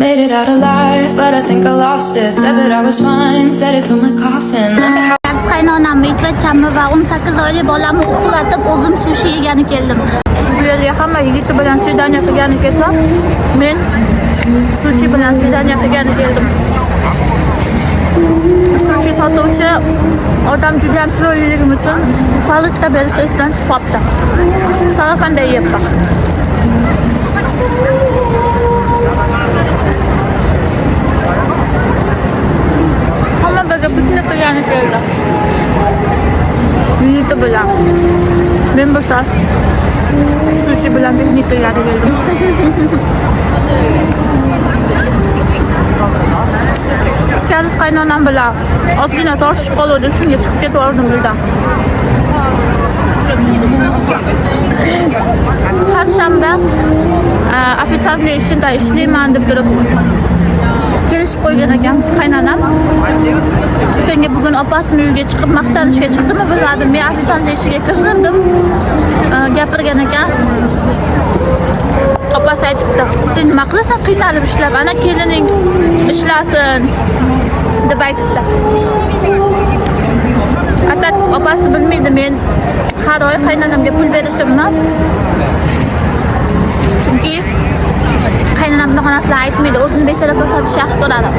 Made it out alive, but I think I lost it. Said that I was fine, said it from my coffin. Dars qaynonam itvachami va 18 oylik bolamni uxlatib o'zim sushi yegani keldim. Bu yerga hamma yigiti bilan swidaniya qilgani kelsa, men sushi bilan swidaniya qilgani keldim. Sushi sotuvchi odam juda ham chiroyliligim uchun palichka berishni isdan chiqibdi. Sana qanday yeb baq. Hamma birga piknik qilgani keldi. Yigiti bilan. Men bo'lsa sushi bilan piknik qilgani keldim. Kalis qaynonam bilan ozgina tortishib qoluvdi, shunga chiqib ketdim uydan. Har shanba ofitsiantlik ishida ishlayman deb turib kelishib qo'ygan ekan qaynonam. O'shanga bugun opasining uyiga chiqib maqtanishga chiqdimi bilmadim. Men ofitsiantlik ishiga kirdim, gapirgan ekan. Opasi aytibdi, sen nima qilasan qiynalib ishlab, ana kelining ishlasin deb aytibdi. Hatta opasi bilmaydi men har oy qaynonamga pul berishimni. Chunki qaynonamning xonasida aytmaydi, o'zini bechara ko'rsatish yaxshi ko'radi.